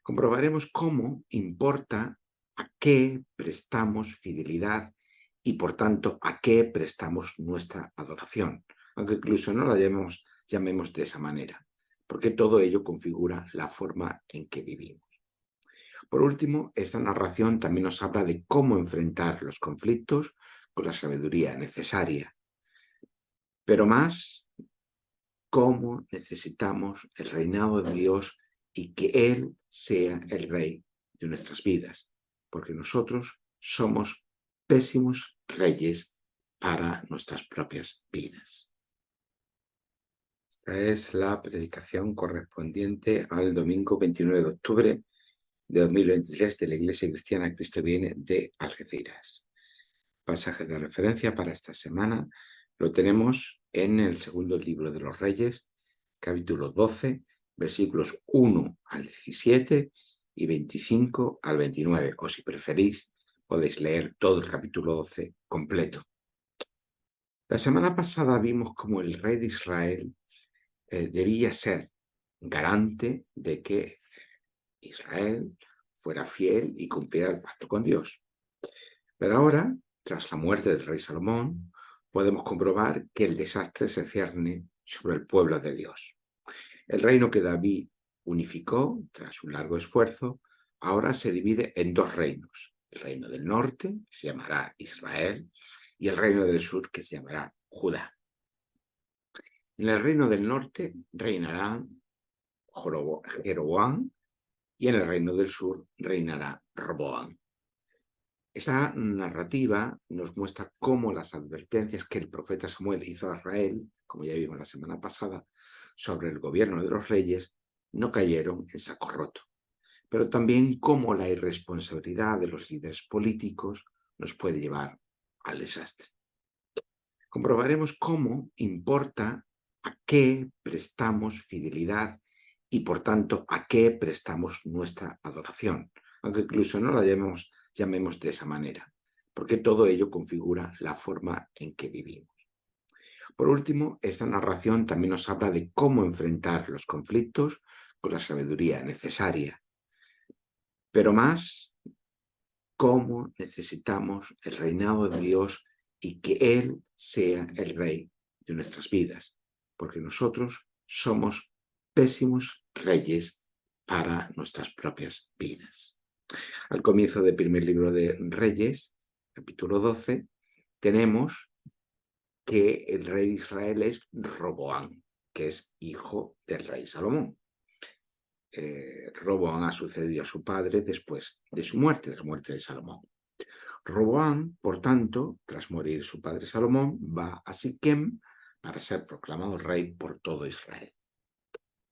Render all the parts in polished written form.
comprobaremos cómo importa a qué prestamos fidelidad y, por tanto, a qué prestamos nuestra adoración, aunque incluso no la llamemos de esa manera, porque todo ello configura la forma en que vivimos. Por último, esta narración también nos habla de cómo enfrentar los conflictos con la sabiduría necesaria, pero más cómo necesitamos el reinado de Dios y que Él sea el rey de nuestras vidas, porque nosotros somos pésimos reyes para nuestras propias vidas. Esta es la predicación correspondiente al domingo 29 de octubre de 2023 de la Iglesia Cristiana Cristo Viene de Algeciras. Pasaje de referencia para esta semana lo tenemos en el segundo libro de los Reyes, capítulo 12, versículos 1 al 17 y 25 al 29, o si preferís, podéis leer todo el capítulo 12 completo. La semana pasada vimos cómo el rey de Israel debía ser garante de que Israel fuera fiel y cumpliera el pacto con Dios. Pero ahora, tras la muerte del rey Salomón, podemos comprobar que el desastre se cierne sobre el pueblo de Dios. El reino que David unificó tras un largo esfuerzo, ahora se divide en dos reinos. El reino del norte, que se llamará Israel, y el reino del sur, que se llamará Judá. En el reino del norte reinará Jeroboam, y en el reino del sur reinará Roboam. Esta narrativa nos muestra cómo las advertencias que el profeta Samuel hizo a Israel, como ya vimos la semana pasada, sobre el gobierno de los reyes, no cayeron en saco roto, pero también cómo la irresponsabilidad de los líderes políticos nos puede llevar al desastre. Comprobaremos cómo importa a qué prestamos fidelidad y, por tanto, a qué prestamos nuestra adoración, aunque incluso no la llamemos de esa manera, porque todo ello configura la forma en que vivimos. Por último, esta narración también nos habla de cómo enfrentar los conflictos con la sabiduría necesaria, pero más cómo necesitamos el reinado de Dios y que Él sea el rey de nuestras vidas, porque nosotros somos pésimos reyes para nuestras propias vidas. Al comienzo del primer libro de Reyes, capítulo 12, tenemos que el rey de Israel es Roboam, que es hijo del rey Salomón. Roboam ha sucedido a su padre después de su muerte, de la muerte de Salomón. Roboam, por tanto, tras morir su padre Salomón, va a Siquem para ser proclamado rey por todo Israel.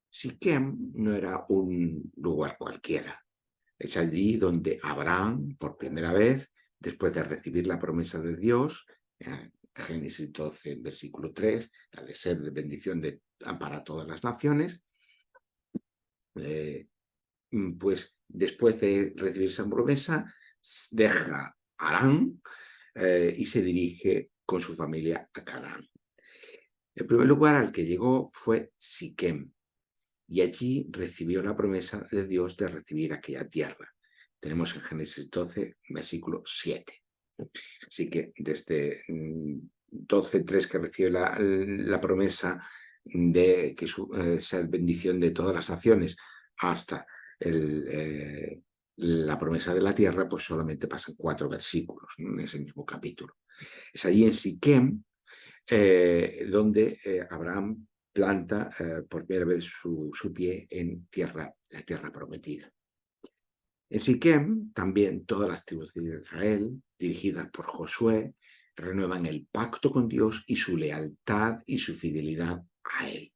Siquem no era un lugar cualquiera. Es allí donde Abraham, por primera vez, después de recibir la promesa de Dios, Génesis 12, versículo 3, la de ser de bendición para todas las naciones, pues después de recibir esa promesa, deja Harán y se dirige con su familia a Canaán. El primer lugar al que llegó fue Siquem, y allí recibió la promesa de Dios de recibir aquella tierra. Tenemos en Génesis 12, versículo 7. Así que desde 12:3 que recibe la promesa de que sea bendición de todas las naciones, hasta la promesa de la tierra, pues solamente pasan 4 versículos, ¿no?, en ese mismo capítulo. Es allí en Siquem donde Abraham planta por primera vez su pie en la tierra prometida. En Siquem, también todas las tribus de Israel, dirigidas por Josué, renuevan el pacto con Dios y su lealtad y su fidelidad a Él.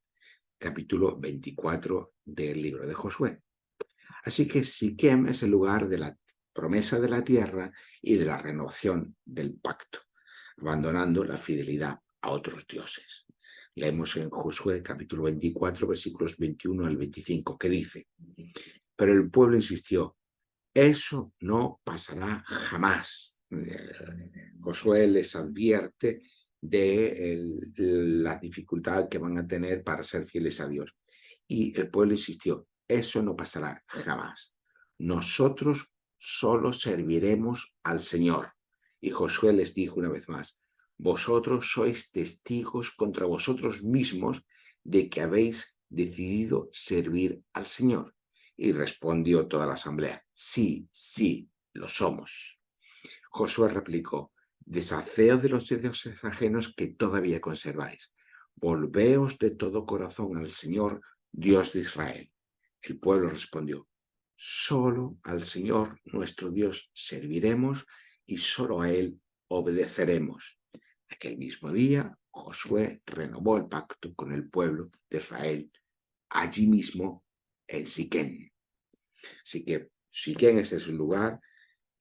Capítulo 24 del libro de Josué. Así que Siquem es el lugar de la promesa de la tierra y de la renovación del pacto, abandonando la fidelidad a otros dioses. Leemos en Josué capítulo 24, versículos 21 al 25, que dice: pero el pueblo insistió, eso no pasará jamás. Josué les advierte de la dificultad que van a tener para ser fieles a Dios. Y el pueblo insistió, eso no pasará jamás. nosotros solo serviremos al Señor. Y Josué les dijo una vez más, vosotros sois testigos contra vosotros mismos de que habéis decidido servir al Señor. Y respondió toda la asamblea, sí, sí, lo somos. Josué replicó, deshaceos de los dioses ajenos que todavía conserváis. Volveos de todo corazón al Señor, Dios de Israel. El pueblo respondió, solo al Señor nuestro Dios serviremos y solo a Él obedeceremos. Aquel mismo día, Josué renovó el pacto con el pueblo de Israel, allí mismo en Siquén. Siquén es el lugar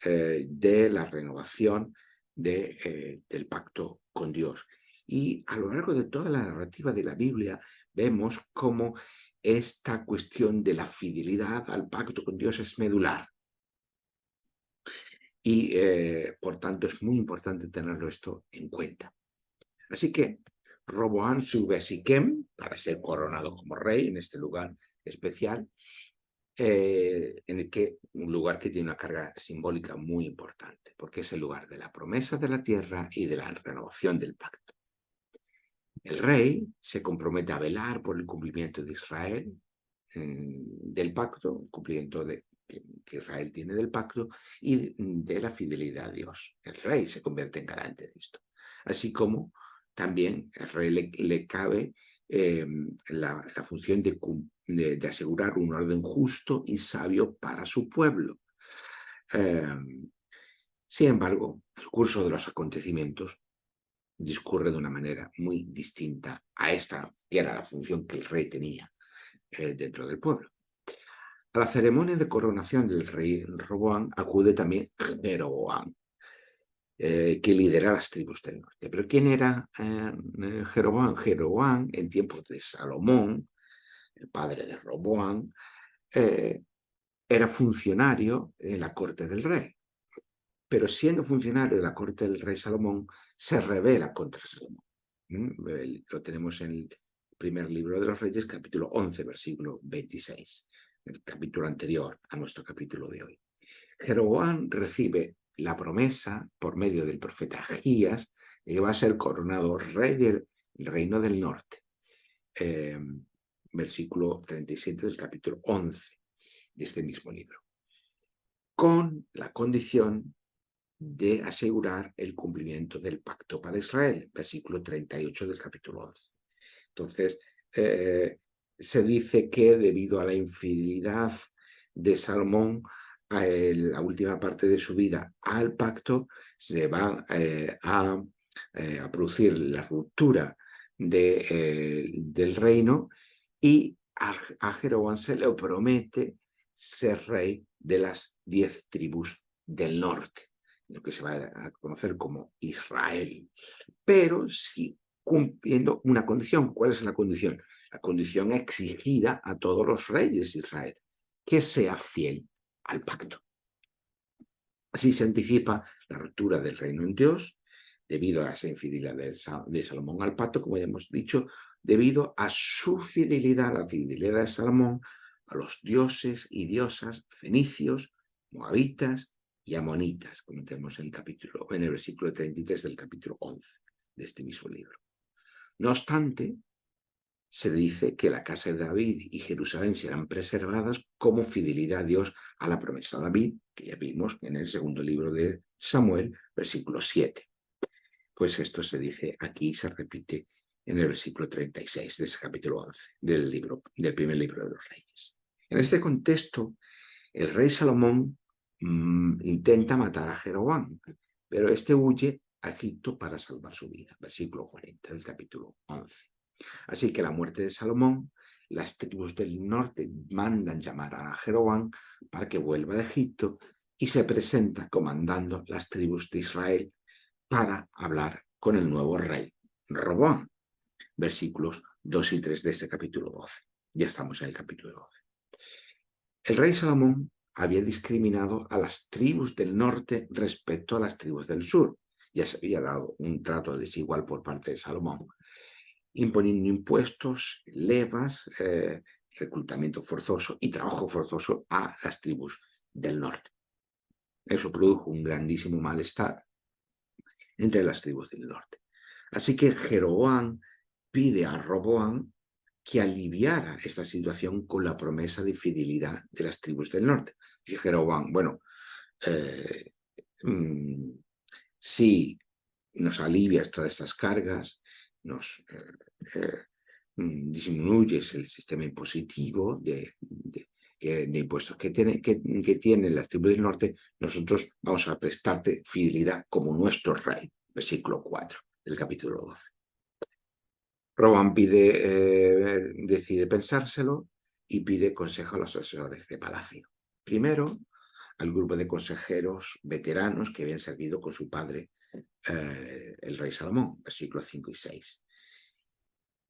de la renovación del pacto con Dios. Y a lo largo de toda la narrativa de la Biblia vemos cómo esta cuestión de la fidelidad al pacto con Dios es medular. Y por tanto es muy importante tenerlo esto en cuenta. Así que Roboam sube a Siquem para ser coronado como rey en este lugar especial, en el que un lugar que tiene una carga simbólica muy importante, porque es el lugar de la promesa de la tierra y de la renovación del pacto. El rey se compromete a velar por el cumplimiento de Israel del pacto, el cumplimiento que Israel tiene del pacto y de la fidelidad a Dios. El rey se convierte en garante de esto. Así como también al rey le cabe la función de asegurar un orden justo y sabio para su pueblo. Sin embargo, el curso de los acontecimientos discurre de una manera muy distinta a esta, que era la función que el rey tenía dentro del pueblo. A la ceremonia de coronación del rey Roboam acude también Jeroboam, que lidera las tribus del norte. ¿Pero quién era Jeroboam? Jeroboam, en tiempos de Salomón, el padre de Roboam, era funcionario en la corte del rey. Pero siendo funcionario de la corte del rey Salomón, se rebela contra Salomón. Lo tenemos en el primer libro de los Reyes, capítulo 11, versículo 26, el capítulo anterior a nuestro capítulo de hoy. Jeroboam recibe la promesa por medio del profeta Agías de que va a ser coronado rey del reino del norte. Versículo 37 del capítulo 11 de este mismo libro. Con la condición de asegurar el cumplimiento del pacto para Israel, versículo 38 del capítulo 11. Entonces, se dice que debido a la infidelidad de Salomón a la última parte de su vida al pacto, se va a producir la ruptura del reino y a Jeroboam se le promete ser rey de las 10 tribus del norte, lo que se va a conocer como Israel, pero sí cumpliendo una condición. ¿Cuál es la condición? La condición exigida a todos los reyes de Israel, que sea fiel al pacto. Así se anticipa la ruptura del reino en Dios, debido a esa infidelidad de Salomón al pacto, como ya hemos dicho, debido a su fidelidad, la fidelidad de Salomón a los dioses y diosas fenicios, moabitas y amonitas, como tenemos en el versículo 33 del capítulo 11 de este mismo libro. No obstante, se dice que la casa de David y Jerusalén serán preservadas como fidelidad a Dios a la promesa de David, que ya vimos en el segundo libro de Samuel, versículo 7. Pues esto se dice aquí y se repite en el versículo 36 de ese capítulo 11 del primer libro de los Reyes. En este contexto, el rey Salomón intenta matar a Jeroboam, pero este huye a Egipto para salvar su vida, versículo 40 del capítulo 11. Así que a la muerte de Salomón, las tribus del norte mandan llamar a Jeroboam para que vuelva de Egipto y se presenta comandando las tribus de Israel para hablar con el nuevo rey, Roboam. Versículos 2 y 3 de este capítulo 12. Ya estamos en el capítulo 12. El rey Salomón había discriminado a las tribus del norte respecto a las tribus del sur. Ya se había dado un trato desigual por parte de Salomón, imponiendo impuestos, levas, reclutamiento forzoso y trabajo forzoso a las tribus del norte. Eso produjo un grandísimo malestar entre las tribus del norte. Así que Jeroboam pide a Roboam que aliviara esta situación con la promesa de fidelidad de las tribus del norte. Y Jeroboam, bueno, si nos alivias todas estas cargas, nos disminuyes el sistema impositivo de impuestos que tienen las tribus del norte, nosotros vamos a prestarte fidelidad como nuestro rey. Versículo 4 del capítulo 12. Roboam decide pensárselo y pide consejo a los asesores de palacio. Primero, al grupo de consejeros veteranos que habían servido con su padre, el rey Salomón, versículos 5 y 6.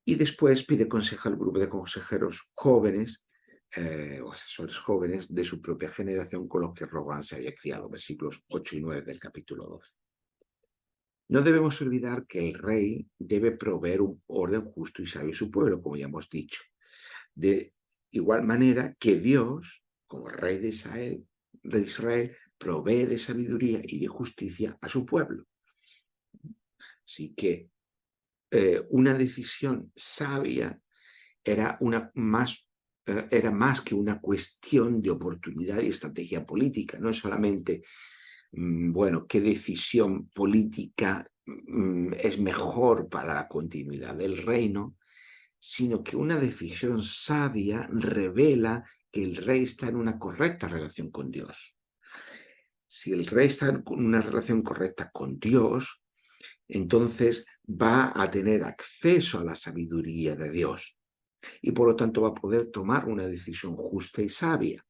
Y después pide consejo al grupo de consejeros jóvenes o asesores jóvenes de su propia generación con los que Roboam se había criado, versículos 8 y 9 del capítulo 12. No debemos olvidar que el rey debe proveer un orden justo y sabio a su pueblo, como ya hemos dicho. De igual manera que Dios, como rey de Israel, provee de sabiduría y de justicia a su pueblo. Así que una decisión sabia era más que una cuestión de oportunidad y estrategia política. No es solamente, bueno, qué decisión política es mejor para la continuidad del reino, sino que una decisión sabia revela que el rey está en una correcta relación con Dios. Si el rey está en una relación correcta con Dios, entonces va a tener acceso a la sabiduría de Dios y por lo tanto va a poder tomar una decisión justa y sabia.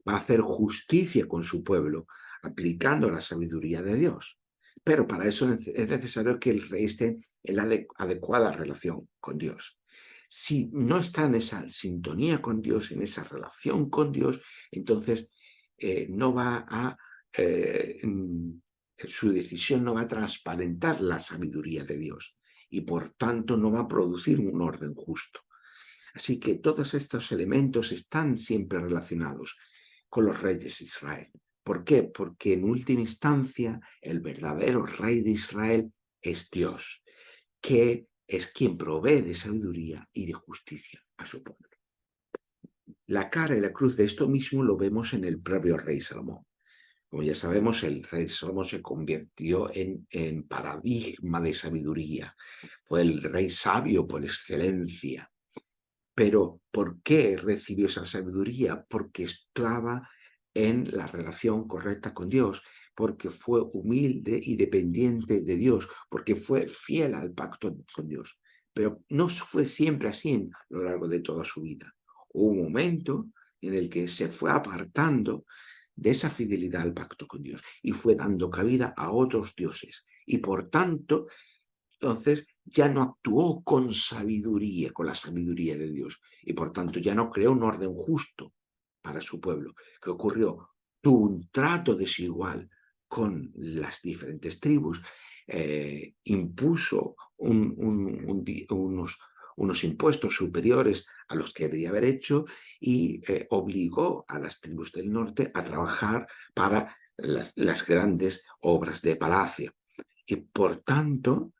Va a hacer justicia con su pueblo aplicando la sabiduría de Dios. Pero para eso es necesario que el rey esté en la adecuada relación con Dios. Si no está en esa sintonía con Dios, en esa relación con Dios, entonces no va a su decisión no va a transparentar la sabiduría de Dios y por tanto no va a producir un orden justo. Así que todos estos elementos están siempre relacionados con los reyes de Israel. ¿Por qué? Porque en última instancia el verdadero rey de Israel es Dios, que es quien provee de sabiduría y de justicia a su pueblo. La cara y la cruz de esto mismo lo vemos en el propio rey Salomón. Como ya sabemos, el rey Salomón se convirtió en paradigma de sabiduría. Fue el rey sabio por excelencia. Pero ¿por qué recibió esa sabiduría? Porque estaba en la relación correcta con Dios, porque fue humilde y dependiente de Dios, porque fue fiel al pacto con Dios. Pero no fue siempre así a lo largo de toda su vida. Hubo un momento en el que se fue apartando de esa fidelidad al pacto con Dios y fue dando cabida a otros dioses. Y por tanto, entonces ya no actuó con sabiduría, con la sabiduría de Dios, y por tanto ya no creó un orden justo para su pueblo. ¿Qué ocurrió? Tuvo un trato desigual con las diferentes tribus, impuso unos impuestos superiores a los que debía haber hecho y obligó a las tribus del norte a trabajar para las grandes obras de palacio. Y por tanto,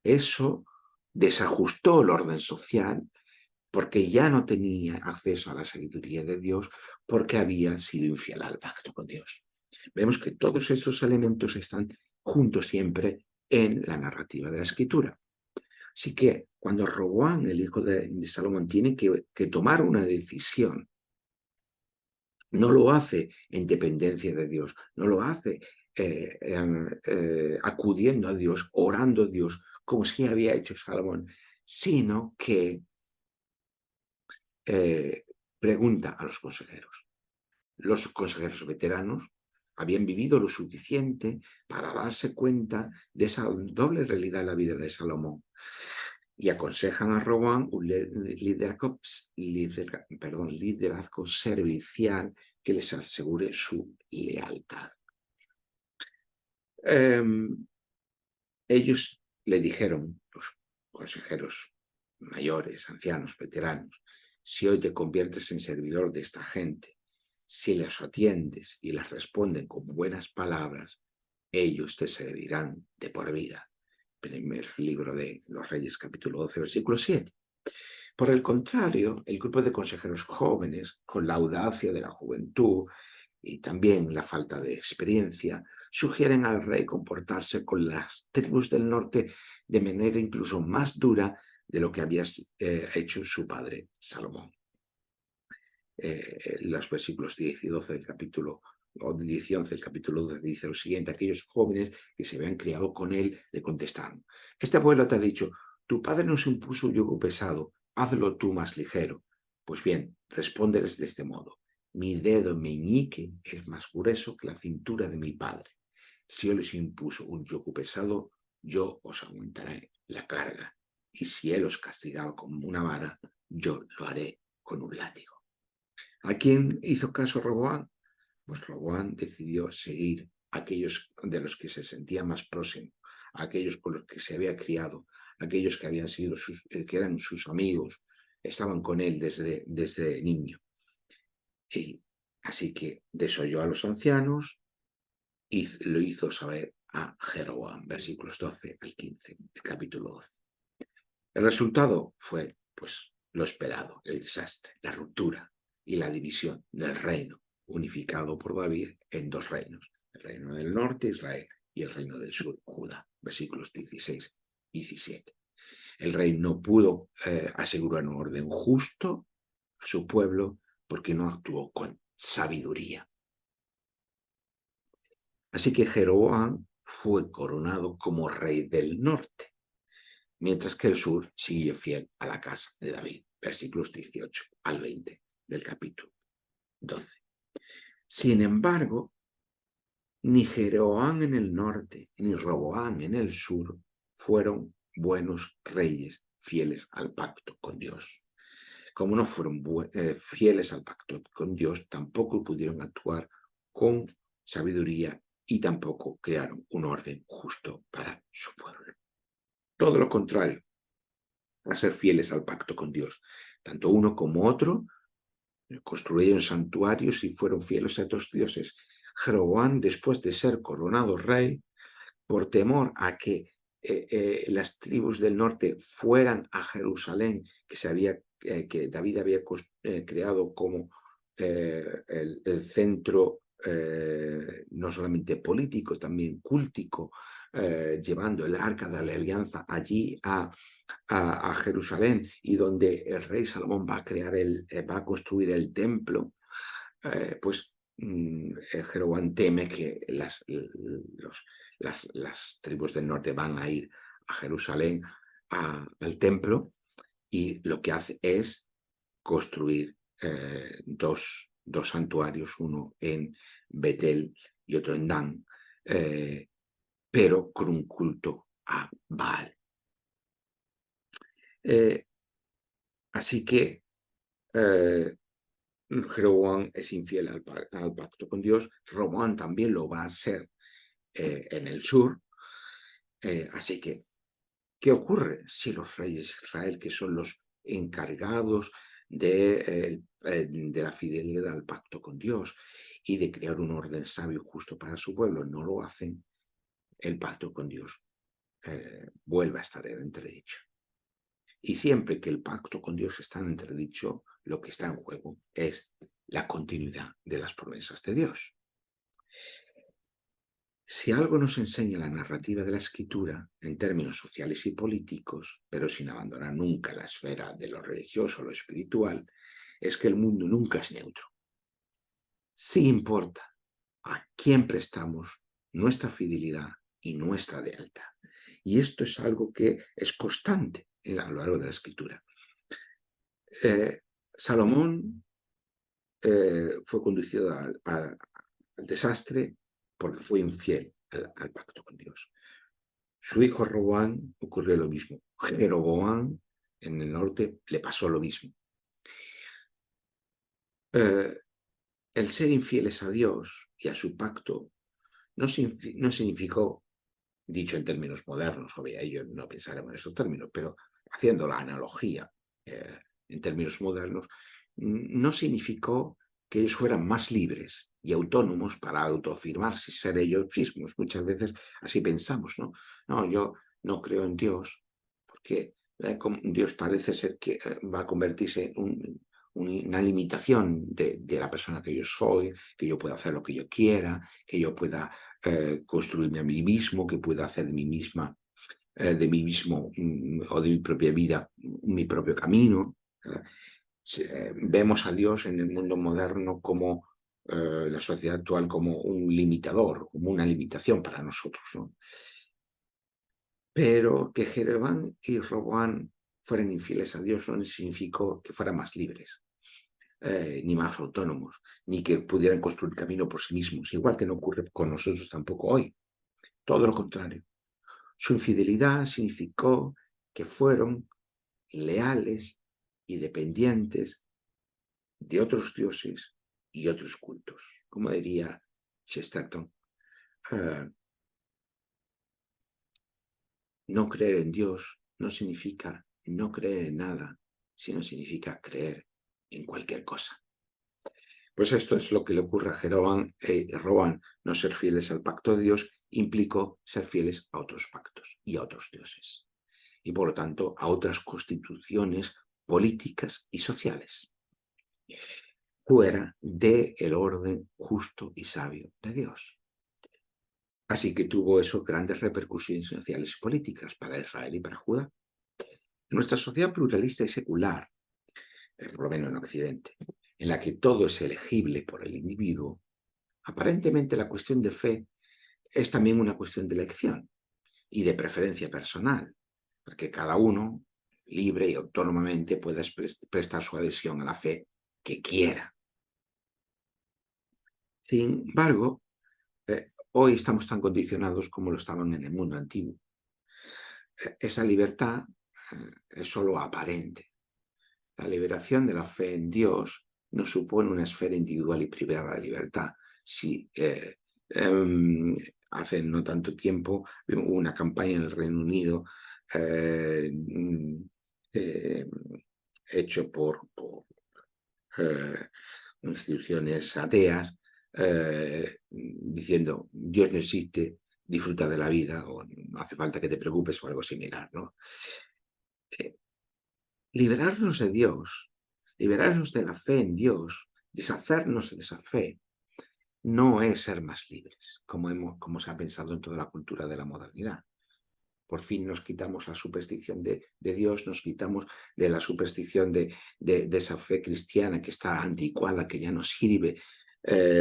eso desajustó el orden social porque ya no tenía acceso a la sabiduría de Dios porque había sido infiel al pacto con Dios. Vemos que todos estos elementos están juntos siempre en la narrativa de la Escritura. Así que cuando Roboam, el hijo de Salomón, tiene que tomar una decisión, no lo hace en dependencia de Dios, no lo hace acudiendo a Dios, orando a Dios, como si había hecho Salomón, sino que pregunta a los consejeros. Los consejeros veteranos habían vivido lo suficiente para darse cuenta de esa doble realidad en la vida de Salomón y aconsejan a Roboam un liderazgo servicial que les asegure su lealtad. Ellos le dijeron, los consejeros mayores, ancianos, veteranos, si hoy te conviertes en servidor de esta gente, Si los atiendes y les responden con buenas palabras, ellos te servirán de por vida. Primer libro de los Reyes, capítulo 12, versículo 7. Por el contrario, el grupo de consejeros jóvenes, con la audacia de la juventud y también la falta de experiencia, sugieren al rey comportarse con las tribus del norte de manera incluso más dura de lo que había hecho su padre Salomón. Los versículos 10 y 12 del capítulo, o 10 y 11 del capítulo 12 dice lo siguiente: aquellos jóvenes que se habían criado con él le contestaron: este abuelo te ha dicho, tu padre nos impuso un yugo pesado, hazlo tú más ligero. Pues bien, respóndeles de este modo: mi dedo meñique es más grueso que la cintura de mi padre. Si él os impuso un yugo pesado, yo os aumentaré la carga. Y si él os castigaba con una vara, yo lo haré con un látigo. ¿A quién hizo caso Roboam? Pues Roboam decidió seguir a aquellos de los que se sentía más próximo, a aquellos con los que se había criado, aquellos que habían sido que eran sus amigos, estaban con él desde niño. Y así que desoyó a los ancianos y lo hizo saber a Jeroboam, versículos 12 al 15 del capítulo 12. El resultado fue, pues, lo esperado, el desastre, la ruptura y la división del reino, unificado por David en dos reinos: el reino del norte, Israel, y el reino del sur, Judá, versículos 16 y 17. El rey no pudo asegurar un orden justo a su pueblo porque no actuó con sabiduría. Así que Jeroboam fue coronado como rey del norte, mientras que el sur siguió fiel a la casa de David, versículos 18 al 20 del capítulo 12. Sin embargo, ni Jeroboam en el norte ni Roboam en el sur fueron buenos reyes fieles al pacto con Dios. Como no fueron fieles al pacto con Dios, tampoco pudieron actuar con sabiduría y tampoco crearon un orden justo para su pueblo. Todo lo contrario, a ser fieles al pacto con Dios. Tanto uno como otro construyeron santuarios y fueron fieles a otros dioses. Jeroboam, después de ser coronado rey, por temor a que las tribus del norte fueran a Jerusalén, que David había creado como el centro no solamente político, también cúltico, llevando el arca de la alianza allí a Jerusalén, y donde el rey Salomón va a construir el templo, pues Jeroboam teme que las tribus del norte van a ir a Jerusalén, al templo, y lo que hace es construir dos santuarios, uno en Betel y otro en Dan, pero con un culto a Baal. Así que Jeroboam es infiel al pacto con Dios. Roboam también lo va a hacer en el sur. Así que, ¿qué ocurre si los reyes de Israel, que son los encargados de la fidelidad al pacto con Dios y de crear un orden sabio y justo para su pueblo, no lo hacen? El pacto con Dios vuelve a estar en entredicho. Y siempre que el pacto con Dios está en entredicho, lo que está en juego es la continuidad de las promesas de Dios. Si algo nos enseña la narrativa de la Escritura en términos sociales y políticos, pero sin abandonar nunca la esfera de lo religioso o lo espiritual, es que el mundo nunca es neutro. Sí importa a quién prestamos nuestra fidelidad y nuestra lealtad. Y esto es algo que es constante a lo largo de la Escritura. Salomón fue conducido al desastre porque fue infiel al pacto con Dios. Su hijo Roboam ocurrió lo mismo. Jeroboam en el norte le pasó lo mismo. El ser infieles a Dios y a su pacto no significó, dicho en términos modernos, ellos no pensaremos en esos términos, pero haciendo la analogía en términos modernos, no significó que ellos fueran más libres y autónomos para autoafirmarse y ser ellos mismos. Muchas veces así pensamos, ¿no? No, yo no creo en Dios porque Dios parece ser que va a convertirse en una limitación de la persona que yo soy, que yo pueda hacer lo que yo quiera, que yo pueda construirme a mí mismo, que pueda hacer de mí mismo o de mi propia vida mi propio camino. Vemos a Dios en el mundo moderno como la sociedad actual como un limitador, como una limitación para nosotros, ¿no? Pero que Jeroboam y Roboam fueran infieles a Dios no significó que fueran más libres, ni más autónomos, ni que pudieran construir camino por sí mismos, igual que no ocurre con nosotros tampoco hoy. Todo lo contrario. Su infidelidad significó que fueron leales y dependientes de otros dioses y otros cultos. Como diría Chesterton, eh, no creer en Dios no significa no creer en nada, sino significa creer en cualquier cosa. Pues esto es lo que le ocurre a Jeroboam y Roboam. No ser fieles al pacto de Dios implicó ser fieles a otros pactos y a otros dioses. Y por lo tanto a otras constituciones políticas y sociales, fuera del orden justo y sabio de Dios. Así que tuvo eso grandes repercusiones sociales y políticas para Israel y para Judá. En nuestra sociedad pluralista y secular, por lo menos en Occidente, en la que todo es elegible por el individuo, aparentemente la cuestión de fe es también una cuestión de elección y de preferencia personal, porque cada uno, libre y autónomamente, puede prestar su adhesión a la fe que quiera. Sin embargo, hoy estamos tan condicionados como lo estaban en el mundo antiguo. Esa libertad es solo aparente. La liberación de la fe en Dios no supone una esfera individual y privada de libertad. Si hace no tanto tiempo hubo una campaña en el Reino Unido eh, eh, hecho por instituciones ateas diciendo Dios no existe, disfruta de la vida o no hace falta que te preocupes o algo similar, ¿no? Eh, Liberarnos de Dios, liberarnos de la fe en Dios, deshacernos de esa fe, no es ser más libres, como se ha pensado en toda la cultura de la modernidad. Por fin nos quitamos la superstición de Dios, nos quitamos de la superstición de esa fe cristiana que está anticuada, que ya no sirve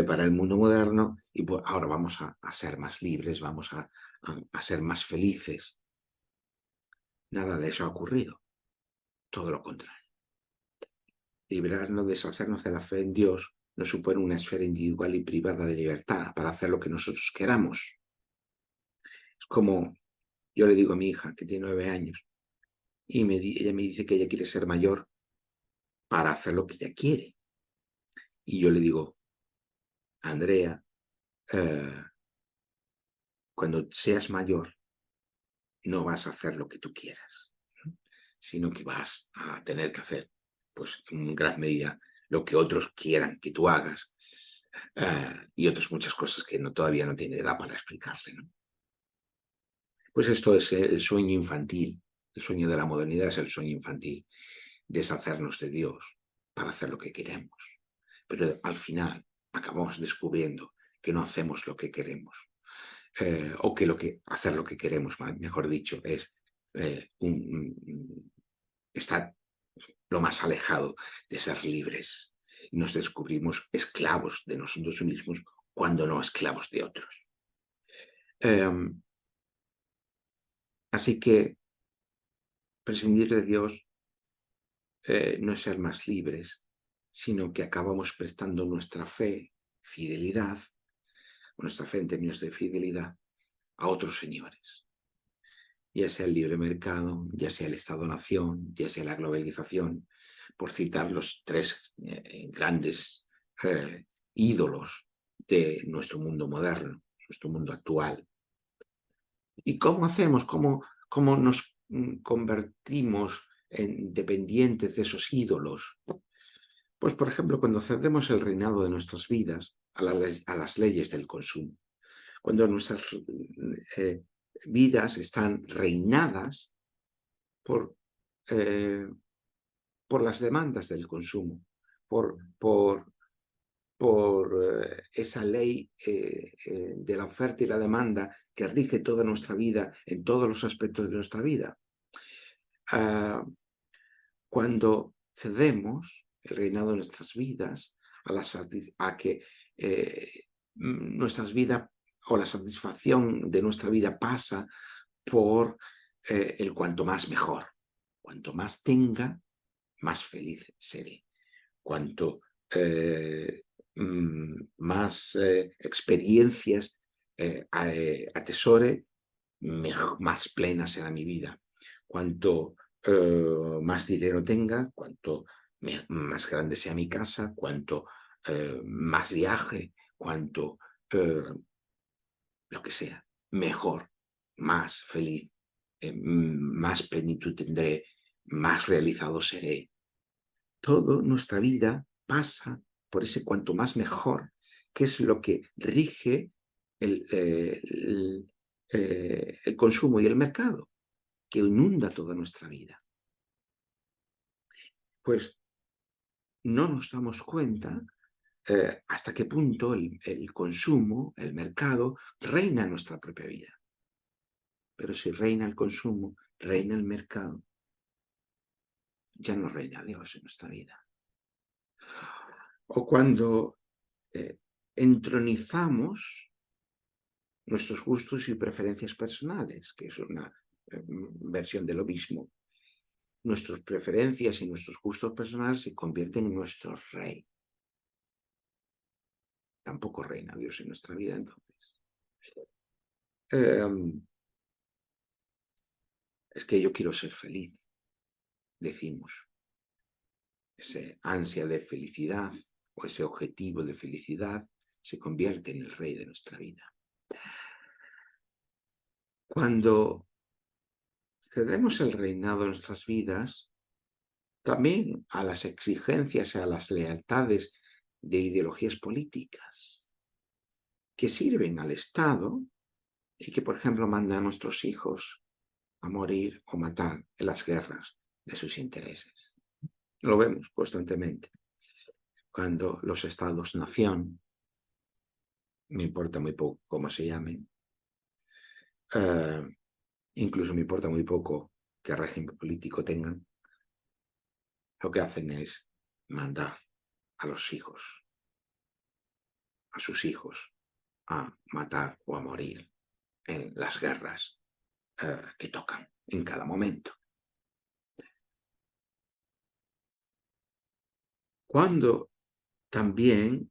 para el mundo moderno, y pues ahora vamos a ser más libres, vamos a ser más felices. Nada de eso ha ocurrido, todo lo contrario. Liberarnos, deshacernos de la fe en Dios nos supone una esfera individual y privada de libertad para hacer lo que nosotros queramos. Es como yo le digo a mi hija, que tiene 9 años, y ella me dice que ella quiere ser mayor para hacer lo que ella quiere. Y yo le digo, Andrea, eh, cuando seas mayor, no vas a hacer lo que tú quieras, ¿no? Sino que vas a tener que hacer, pues en gran medida, lo que otros quieran que tú hagas y otras muchas cosas que todavía no tiene edad para explicarle, ¿no? Pues esto es el sueño infantil, el sueño de la modernidad es el sueño infantil, deshacernos de Dios para hacer lo que queremos. Pero al final acabamos descubriendo que no hacemos lo que queremos, o que hacer lo que queremos, mejor dicho, es estar lo más alejado de ser libres. Y nos descubrimos esclavos de nosotros mismos cuando no esclavos de otros. Así que prescindir de Dios no es ser más libres, sino que acabamos prestando nuestra fe, fidelidad, nuestra fe en términos de fidelidad, a otros señores. Ya sea el libre mercado, ya sea el Estado-nación, ya sea la globalización, por citar los tres grandes ídolos de nuestro mundo moderno, nuestro mundo actual. ¿Y cómo hacemos? ¿Cómo nos convertimos en dependientes de esos ídolos? Pues, por ejemplo, cuando cedemos el reinado de nuestras vidas a las leyes del consumo, cuando nuestras eh, vidas están reinadas por, eh, por las demandas del consumo, por, por, por esa ley de la oferta y la demanda que rige toda nuestra vida en todos los aspectos de nuestra vida. Ah, cuando cedemos el reinado de nuestras vidas a que nuestras vidas o la satisfacción de nuestra vida pasa por el cuanto más mejor. Cuanto más tenga, más feliz seré. Cuanto más experiencias atesore, más plena será mi vida. Cuanto más dinero tenga, cuanto más grande sea mi casa, cuanto más viaje, cuanto lo que sea, mejor, más feliz, más plenitud tendré, más realizado seré. Toda nuestra vida pasa por ese cuanto más mejor, que es lo que rige el consumo y el mercado, que inunda toda nuestra vida. Pues no nos damos cuenta hasta qué punto el consumo, el mercado, reina en nuestra propia vida. Pero si reina el consumo, reina el mercado, ya no reina Dios en nuestra vida. O cuando entronizamos nuestros gustos y preferencias personales, que es una versión de lo mismo. Nuestras preferencias y nuestros gustos personales se convierten en nuestro rey. Tampoco reina Dios en nuestra vida, entonces. Es que yo quiero ser feliz, decimos. Ese ansia de felicidad o ese objetivo de felicidad se convierte en el rey de nuestra vida. Cuando cedemos el reinado de nuestras vidas, también a las exigencias, a las lealtades de ideologías políticas que sirven al Estado y que, por ejemplo, mandan a nuestros hijos a morir o matar en las guerras de sus intereses. Lo vemos constantemente. Cuando los estados-nación, me importa muy poco cómo se llamen, incluso me importa muy poco qué régimen político tengan, lo que hacen es mandar a los hijos, a sus hijos, a matar o a morir en las guerras que tocan en cada momento. Cuando también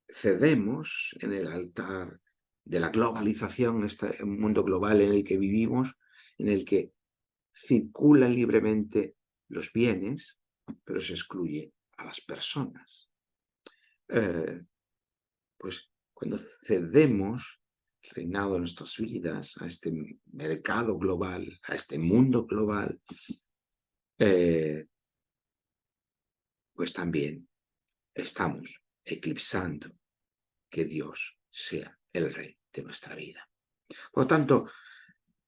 cedemos en el altar de la globalización, este mundo global en el que vivimos, en el que circulan libremente los bienes, pero se excluye a las personas. Pues cuando cedemos el reinado de nuestras vidas a este mercado global, a este mundo global, pues también estamos eclipsando que Dios sea el rey de nuestra vida. Por lo tanto,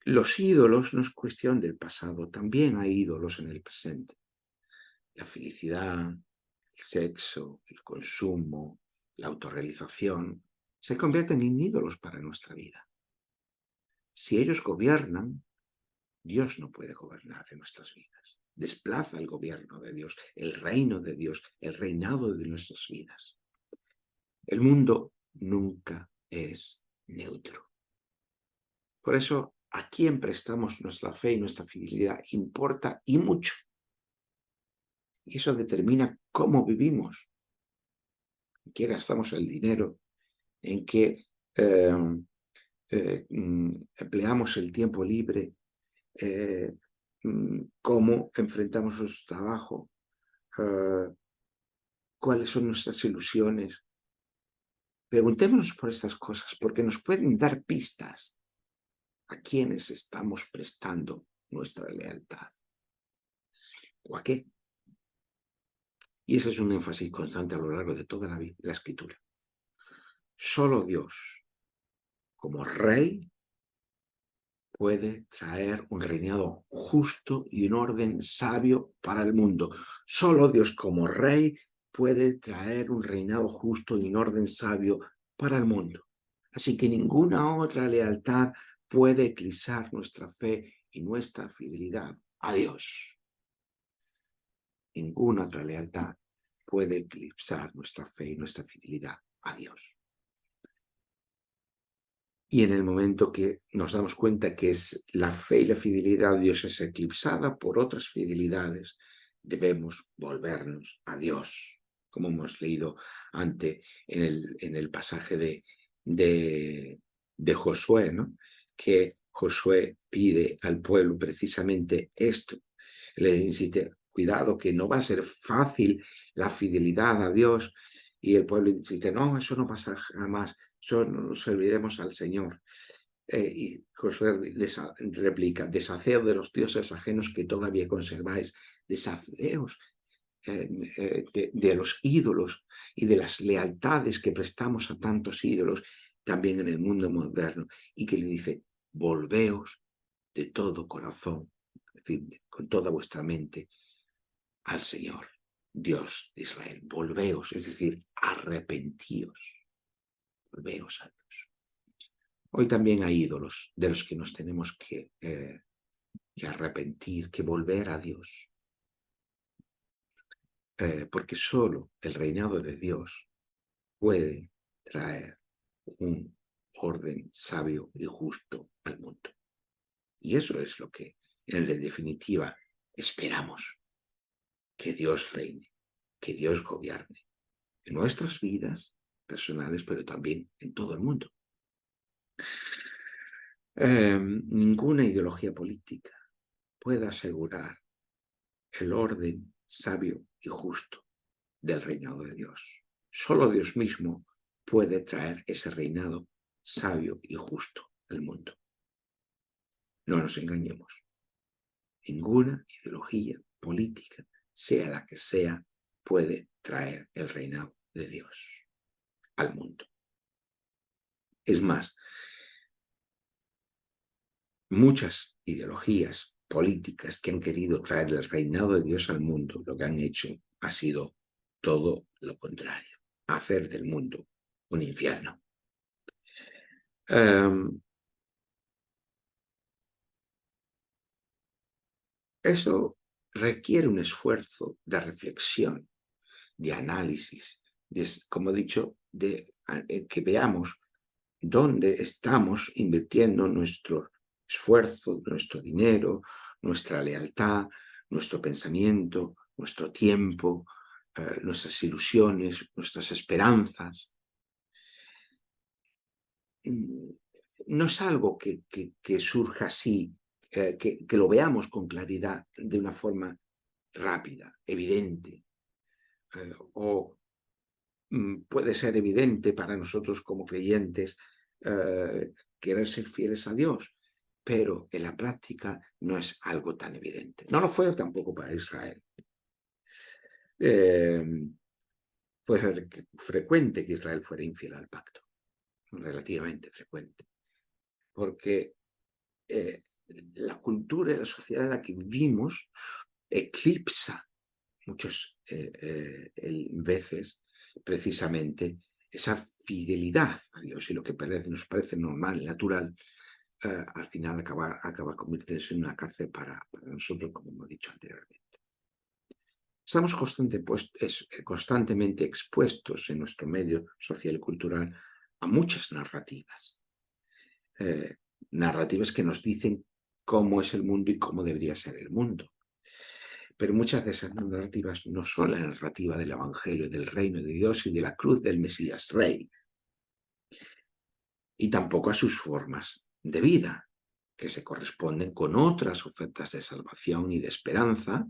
los ídolos no es cuestión del pasado, también hay ídolos en el presente. La felicidad, el sexo, el consumo, la autorrealización, se convierten en ídolos para nuestra vida. Si ellos gobiernan, Dios no puede gobernar en nuestras vidas. Desplaza el gobierno de Dios, el reino de Dios, el reinado de nuestras vidas. El mundo nunca es neutro. Por eso, a quién prestamos nuestra fe y nuestra fidelidad importa y mucho. Y eso determina cómo vivimos, en qué gastamos el dinero, en qué empleamos el tiempo libre, cómo enfrentamos nuestro trabajo, cuáles son nuestras ilusiones. Preguntémonos por estas cosas porque nos pueden dar pistas a quienes estamos prestando nuestra lealtad. ¿O a qué? Y ese es un énfasis constante a lo largo de toda la Escritura. Solo Dios, como Rey, puede traer un reinado justo y un orden sabio para el mundo. Solo Dios, como Rey, puede traer un reinado justo y un orden sabio para el mundo. Así que ninguna otra lealtad puede eclipsar nuestra fe y nuestra fidelidad a Dios. Ninguna otra lealtad puede eclipsar nuestra fe y nuestra fidelidad a Dios. Y en el momento que nos damos cuenta que es la fe y la fidelidad a Dios es eclipsada por otras fidelidades, debemos volvernos a Dios, como hemos leído antes en el pasaje de Josué, ¿no? Que Josué pide al pueblo precisamente esto. Le insiste, cuidado, que no va a ser fácil la fidelidad a Dios. Y el pueblo insiste, no, eso no pasa jamás, eso nos serviremos al Señor. Y Josué replica, deshaceos de los dioses ajenos que todavía conserváis, deshaceos de los ídolos y de las lealtades que prestamos a tantos ídolos también en el mundo moderno, y que le dice, volveos de todo corazón, es decir, con toda vuestra mente, al Señor, Dios de Israel. Volveos, es decir, arrepentíos. Volveos a Dios. Hoy también hay ídolos de los que nos tenemos que arrepentir, que volver a Dios. Porque solo el reinado de Dios puede traer un orden sabio y justo al mundo. Y eso es lo que, en definitiva, esperamos. Que Dios reine, que Dios gobierne en nuestras vidas personales, pero también en todo el mundo. Ninguna ideología política puede asegurar el orden sabio y justo del reinado de Dios. Solo Dios mismo puede traer ese reinado sabio y justo al mundo. No nos engañemos. Ninguna ideología política, sea la que sea, puede traer el reinado de Dios al mundo. Es más, muchas ideologías políticas que han querido traer el reinado de Dios al mundo, lo que han hecho ha sido todo lo contrario, hacer del mundo un infierno. Eso requiere un esfuerzo de reflexión, de análisis, como he dicho, de que veamos dónde estamos invirtiendo nuestro esfuerzo, nuestro dinero, nuestra lealtad, nuestro pensamiento, nuestro tiempo, nuestras ilusiones, nuestras esperanzas. No es algo que surja así, que lo veamos con claridad de una forma rápida, evidente, o puede ser evidente para nosotros como creyentes querer ser fieles a Dios, pero en la práctica no es algo tan evidente. No lo fue tampoco para Israel. Fue frecuente que Israel fuera infiel al pacto, relativamente frecuente, porque la cultura y la sociedad en la que vivimos eclipsa muchas veces precisamente esa fidelidad a Dios, y lo que nos parece normal y natural, al final acaba convirtiéndose en una cárcel para nosotros, como hemos dicho anteriormente. Estamos constantemente expuestos en nuestro medio social y cultural a muchas narrativas. Narrativas que nos dicen cómo es el mundo y cómo debería ser el mundo. Pero muchas de esas narrativas no son la narrativa del Evangelio, del reino de Dios y de la cruz del Mesías Rey. Y tampoco a sus formas de vida, que se corresponden con otras ofertas de salvación y de esperanza.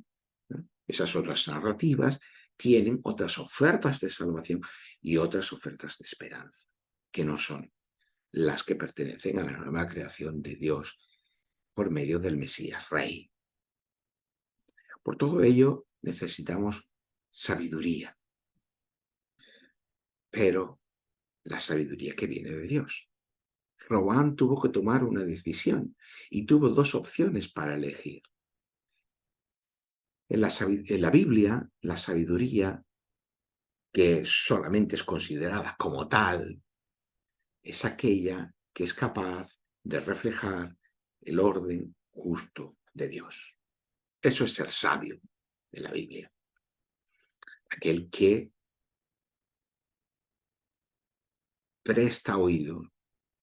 Esas otras narrativas tienen otras ofertas de salvación y otras ofertas de esperanza, que no son las que pertenecen a la nueva creación de Dios por medio del Mesías Rey. Por todo ello, necesitamos sabiduría, pero la sabiduría que viene de Dios. Roboam tuvo que tomar una decisión y tuvo dos opciones para elegir. En la Biblia, la sabiduría, que solamente es considerada como tal, es aquella que es capaz de reflejar el orden justo de Dios. Eso es ser sabio de la Biblia. Aquel que presta oído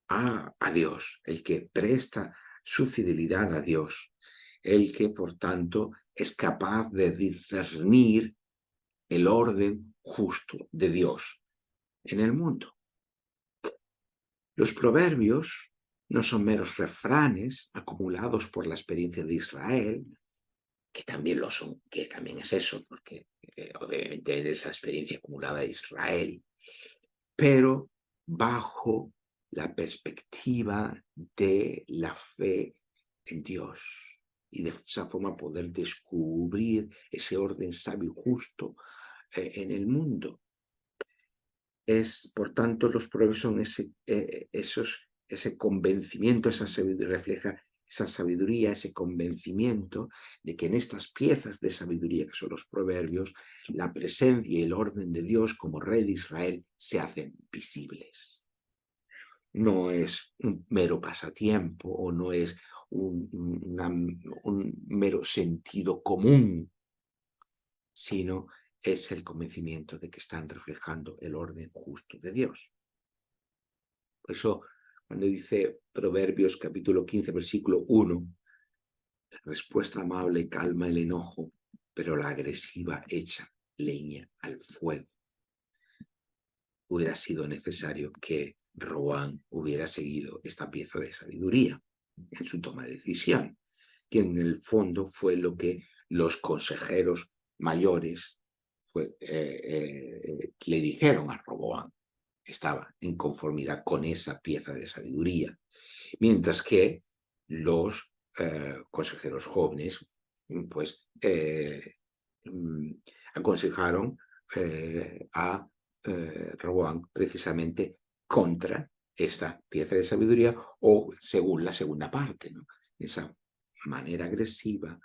a Dios, el que presta su fidelidad a Dios, el que por tanto es capaz de discernir el orden justo de Dios en el mundo. Los proverbios no son meros refranes acumulados por la experiencia de Israel, que también lo son, que también es eso, porque obviamente es la experiencia acumulada de Israel, pero bajo la perspectiva de la fe en Dios y de esa forma poder descubrir ese orden sabio y justo en el mundo. Por tanto, los proverbios son ese convencimiento, refleja esa sabiduría, ese convencimiento de que en estas piezas de sabiduría que son los proverbios, la presencia y el orden de Dios como Rey de Israel se hacen visibles. No es un mero pasatiempo o no es un mero sentido común, sino es el convencimiento de que están reflejando el orden justo de Dios. Por eso, cuando dice Proverbios capítulo 15, versículo 1, la respuesta amable calma el enojo, pero la agresiva echa leña al fuego. Hubiera sido necesario que Roboam hubiera seguido esta pieza de sabiduría en su toma de decisión, que en el fondo fue lo que los consejeros mayores le dijeron a Roboam. Estaba en conformidad con esa pieza de sabiduría, mientras que los consejeros jóvenes pues aconsejaron a Roboam precisamente contra esta pieza de sabiduría o según la segunda parte, ¿no? Esa manera agresiva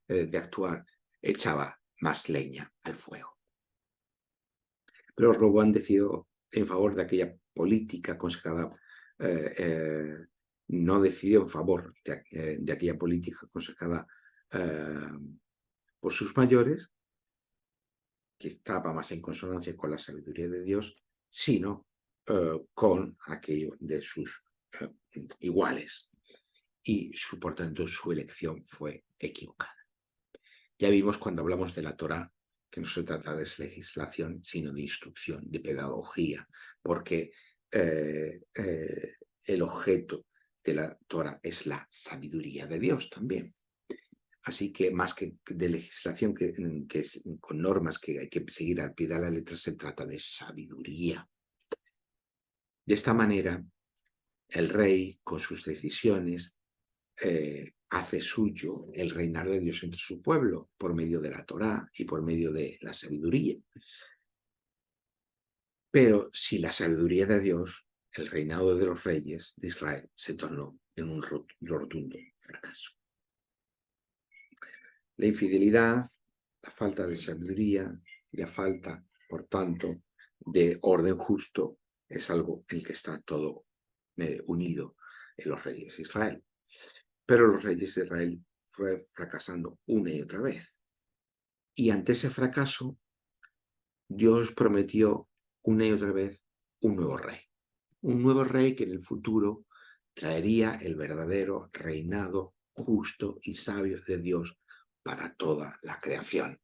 de actuar echaba más leña al fuego. Pero Roboam decidió en favor de aquella política aconsejada, no decidió en favor de aquella política aconsejada por sus mayores, que estaba más en consonancia con la sabiduría de Dios, sino con aquello de sus iguales. Y por tanto su elección fue equivocada. Ya vimos cuando hablamos de la Torá que no se trata de legislación, sino de instrucción, de pedagogía, porque el objeto de la Torá es la sabiduría de Dios también. Así que más que de legislación, con normas que hay que seguir al pie de la letra, se trata de sabiduría. De esta manera, el rey, con sus decisiones, hace suyo el reinar de Dios entre su pueblo por medio de la Torá y por medio de la sabiduría. Pero si la sabiduría de Dios, el reinado de los reyes de Israel, se tornó en un rotundo fracaso. La infidelidad, la falta de sabiduría y la falta, por tanto, de orden justo es algo en el que está todo unido en los reyes de Israel. Pero los reyes de Israel fue fracasando una y otra vez. Y ante ese fracaso, Dios prometió una y otra vez un nuevo rey. Un nuevo rey que en el futuro traería el verdadero reinado justo y sabio de Dios para toda la creación.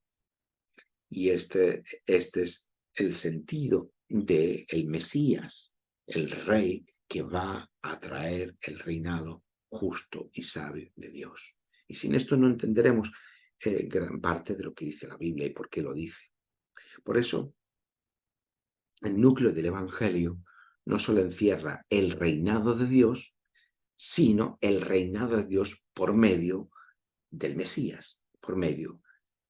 Y este es el sentido del Mesías, el rey que va a traer el reinado justo y sabio de Dios. Y sin esto no entenderemos gran parte de lo que dice la Biblia y por qué lo dice. Por eso, el núcleo del Evangelio no solo encierra el reinado de Dios, sino el reinado de Dios por medio del Mesías, por medio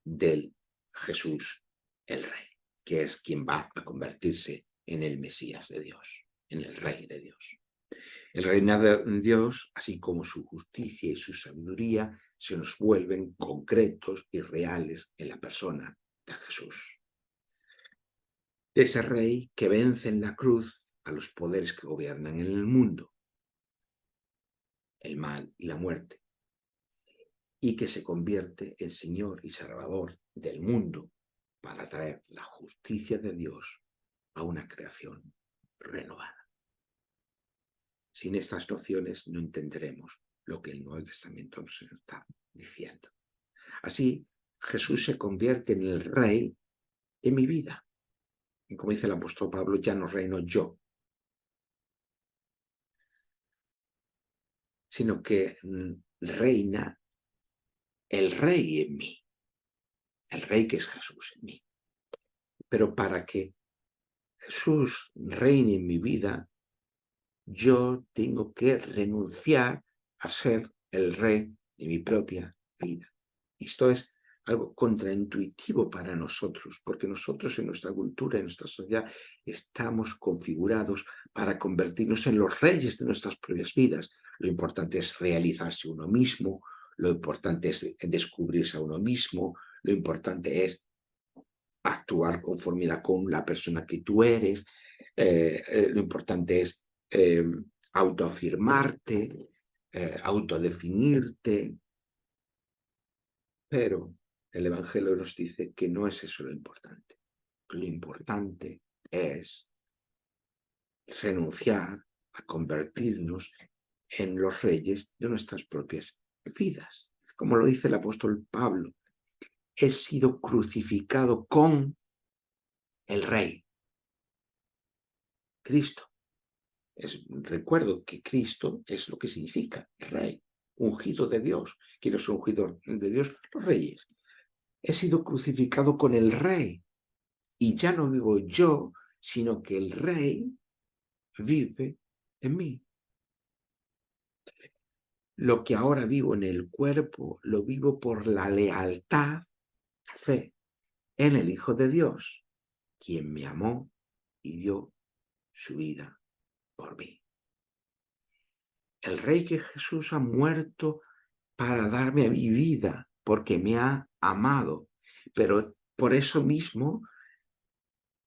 del Jesús el Rey, que es quien va a convertirse en el Mesías de Dios, en el Rey de Dios. El reinado de Dios, así como su justicia y su sabiduría, se nos vuelven concretos y reales en la persona de Jesús. De ese Rey que vence en la cruz a los poderes que gobiernan en el mundo, el mal y la muerte, y que se convierte en Señor y Salvador del mundo para traer la justicia de Dios a una creación renovada. Sin estas nociones no entenderemos lo que el Nuevo Testamento nos está diciendo. Así, Jesús se convierte en el Rey de mi vida. Y como dice el apóstol Pablo, ya no reino yo, sino que reina el Rey en mí, el Rey que es Jesús en mí. Pero para que Jesús reine en mi vida, yo tengo que renunciar a ser el Rey de mi propia vida. Esto es algo contraintuitivo para nosotros, porque nosotros en nuestra cultura, en nuestra sociedad, estamos configurados para convertirnos en los reyes de nuestras propias vidas. Lo importante es realizarse uno mismo, lo importante es descubrirse a uno mismo, lo importante es actuar conformidad con la persona que tú eres, lo importante es autoafirmarte, autodefinirte, pero el Evangelio nos dice que no es eso lo importante. Lo importante es renunciar a convertirnos en los reyes de nuestras propias vidas. Como lo dice el apóstol Pablo, he sido crucificado con el Rey, Cristo. Recuerdo que Cristo es lo que significa Rey, ungido de Dios. ¿Quiénes son ungidos de Dios? Los reyes. He sido crucificado con el Rey. Y ya no vivo yo, sino que el Rey vive en mí. Lo que ahora vivo en el cuerpo, lo vivo por la lealtad, la fe, en el Hijo de Dios, quien me amó y dio su vida por mí. El Rey que Jesús ha muerto para darme a mi vida, porque me ha amado. Pero por eso mismo,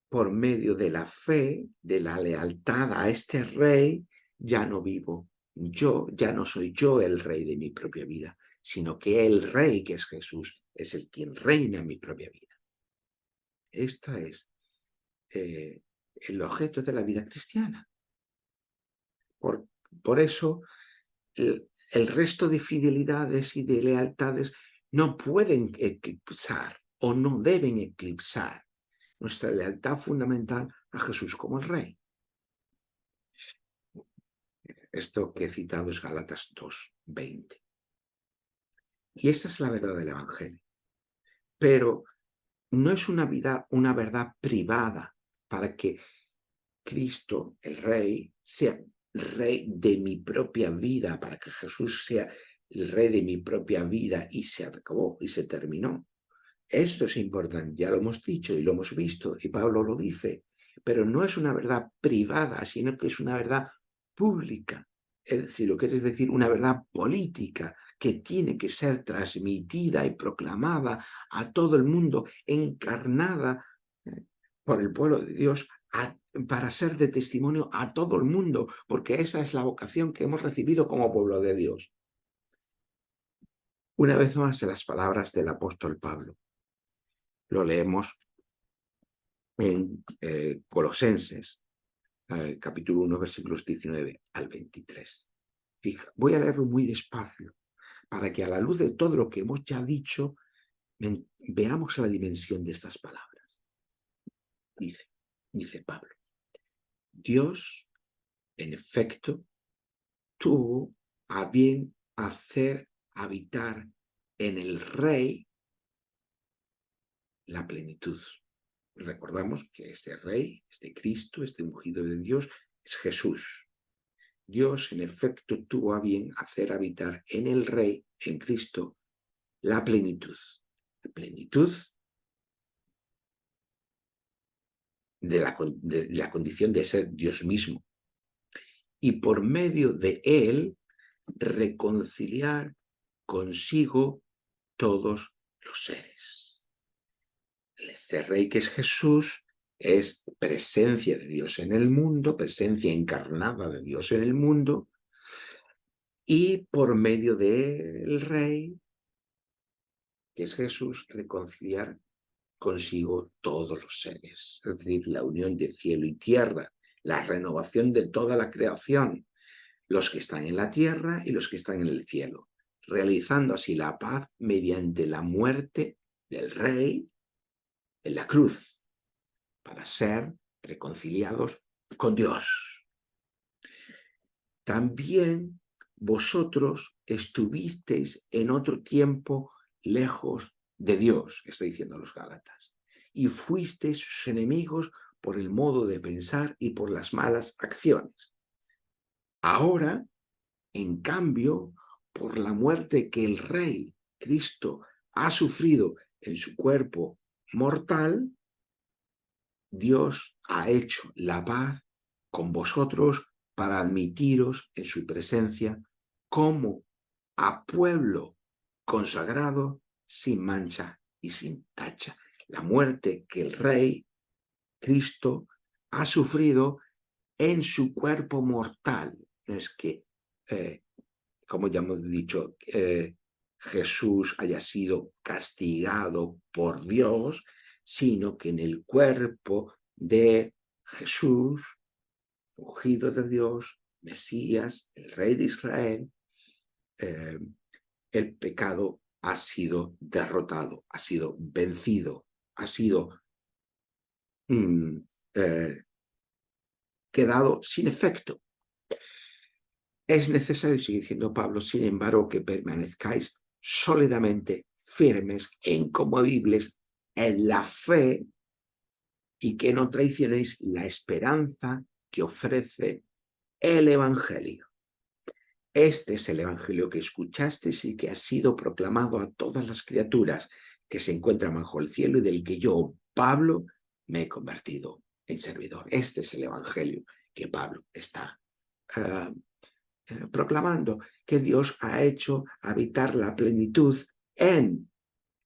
por medio de la fe, de la lealtad a este Rey, ya no vivo yo, ya no soy yo el Rey de mi propia vida, sino que el Rey, que es Jesús, es el quien reina en mi propia vida. Esta es el objeto de la vida cristiana. Por eso, el resto de fidelidades y de lealtades no pueden eclipsar o no deben eclipsar nuestra lealtad fundamental a Jesús como el Rey. Esto que he citado es Gálatas 2:20. Y esta es la verdad del Evangelio. Pero no es una verdad privada para que Cristo, el Rey, sea el Rey de mi propia vida, para que Jesús sea el Rey de mi propia vida y se acabó y se terminó. Esto es importante, ya lo hemos dicho y lo hemos visto, y Pablo lo dice, pero no es una verdad privada, sino que es una verdad pública. Es decir, lo que es decir, una verdad política que tiene que ser transmitida y proclamada a todo el mundo, encarnada por el pueblo de Dios para ser de testimonio a todo el mundo, porque esa es la vocación que hemos recibido como pueblo de Dios. Una vez más, en las palabras del apóstol Pablo. Lo leemos en Colosenses, capítulo 1, versículos 19 al 23. Fija, voy a leerlo muy despacio, para que a la luz de todo lo que hemos ya dicho, veamos la dimensión de estas palabras. Dice Pablo, Dios, en efecto, tuvo a bien hacer habitar en el Rey la plenitud. Recordamos que este Rey, este Cristo, este ungido de Dios, es Jesús. Dios, en efecto, tuvo a bien hacer habitar en el Rey, en Cristo, la plenitud. La plenitud de la condición de ser Dios mismo. Y por medio de él reconciliar consigo todos los seres. Este rey que es Jesús es presencia de Dios en el mundo, presencia encarnada de Dios en el mundo, y por medio del rey, que es Jesús, reconciliar consigo todos los seres, es decir, la unión de cielo y tierra, la renovación de toda la creación, los que están en la tierra y los que están en el cielo, realizando así la paz mediante la muerte del rey en la cruz, para ser reconciliados con Dios. También vosotros estuvisteis en otro tiempo lejos de Dios, está diciendo los Gálatas, y fuisteis sus enemigos por el modo de pensar y por las malas acciones. Ahora, en cambio, por la muerte que el Rey Cristo ha sufrido en su cuerpo mortal, Dios ha hecho la paz con vosotros para admitiros en su presencia como a pueblo consagrado sin mancha y sin tacha. La muerte que el Rey Cristo ha sufrido en su cuerpo mortal. No es que, como ya hemos dicho, Jesús haya sido castigado por Dios, sino que en el cuerpo de Jesús, ungido de Dios, Mesías, el Rey de Israel, el pecado ha sido derrotado, ha sido vencido, ha sido quedado sin efecto. Es necesario, sigue diciendo Pablo, sin embargo, que permanezcáis sólidamente firmes e inconmovibles en la fe y que no traicionéis la esperanza que ofrece el Evangelio. Este es el Evangelio que escuchasteis y que ha sido proclamado a todas las criaturas que se encuentran bajo el cielo y del que yo, Pablo, me he convertido en servidor. Este es el Evangelio que Pablo está proclamando, que Dios ha hecho habitar la plenitud en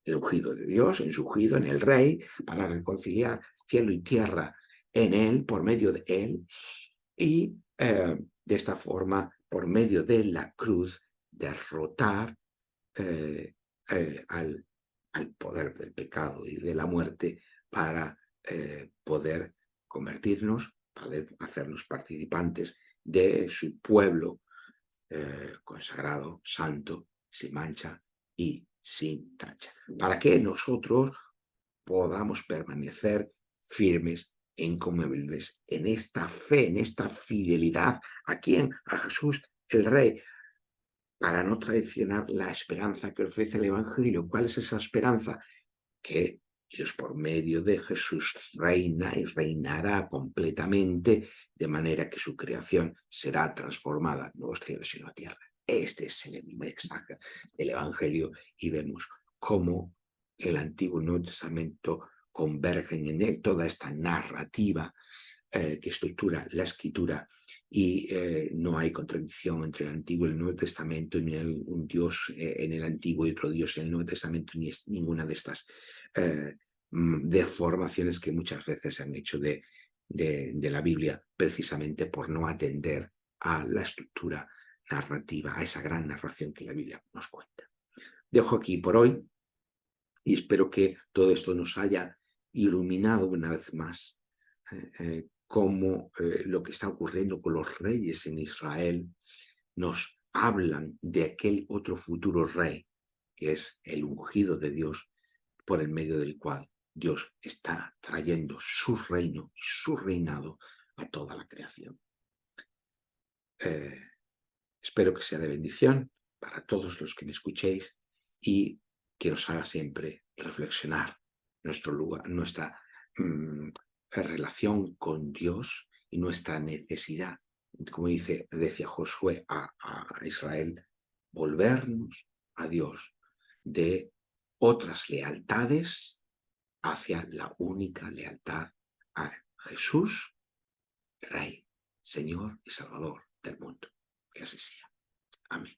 el ungido de Dios, en su ungido, en el Rey, para reconciliar cielo y tierra en él, por medio de él, y de esta forma, por medio de la cruz, derrotar al poder del pecado y de la muerte para poder convertirnos, poder hacernos participantes de su pueblo consagrado, santo, sin mancha y sin tacha, para que nosotros podamos permanecer firmes e inconmovibles en esta fe, en esta fidelidad. ¿A quién? A Jesús, el Rey, para no traicionar la esperanza que ofrece el Evangelio. ¿Cuál es esa esperanza? Que Dios por medio de Jesús reina y reinará completamente, de manera que su creación será transformada, no los cielos sino la tierra. Este es el mensaje del Evangelio y vemos cómo el Antiguo y el Nuevo Testamento convergen en él, toda esta narrativa que estructura la Escritura, y no hay contradicción entre el Antiguo y el Nuevo Testamento, ni un Dios en el Antiguo y otro Dios en el Nuevo Testamento, ni ninguna de estas deformaciones que muchas veces se han hecho de la Biblia, precisamente por no atender a la estructura narrativa, a esa gran narración que la Biblia nos cuenta. Dejo aquí por hoy y espero que todo esto nos haya iluminado una vez más cómo lo que está ocurriendo con los reyes en Israel nos hablan de aquel otro futuro rey, que es el ungido de Dios, por el medio del cual Dios está trayendo su reino y su reinado a toda la creación. Espero que sea de bendición para todos los que me escuchéis y que nos haga siempre reflexionar nuestro lugar, nuestra relación con Dios y nuestra necesidad, como decía Josué a Israel, volvernos a Dios de otras lealtades hacia la única lealtad a Jesús. Jesús, Rey, Señor y Salvador del mundo. Que así sea. Amén.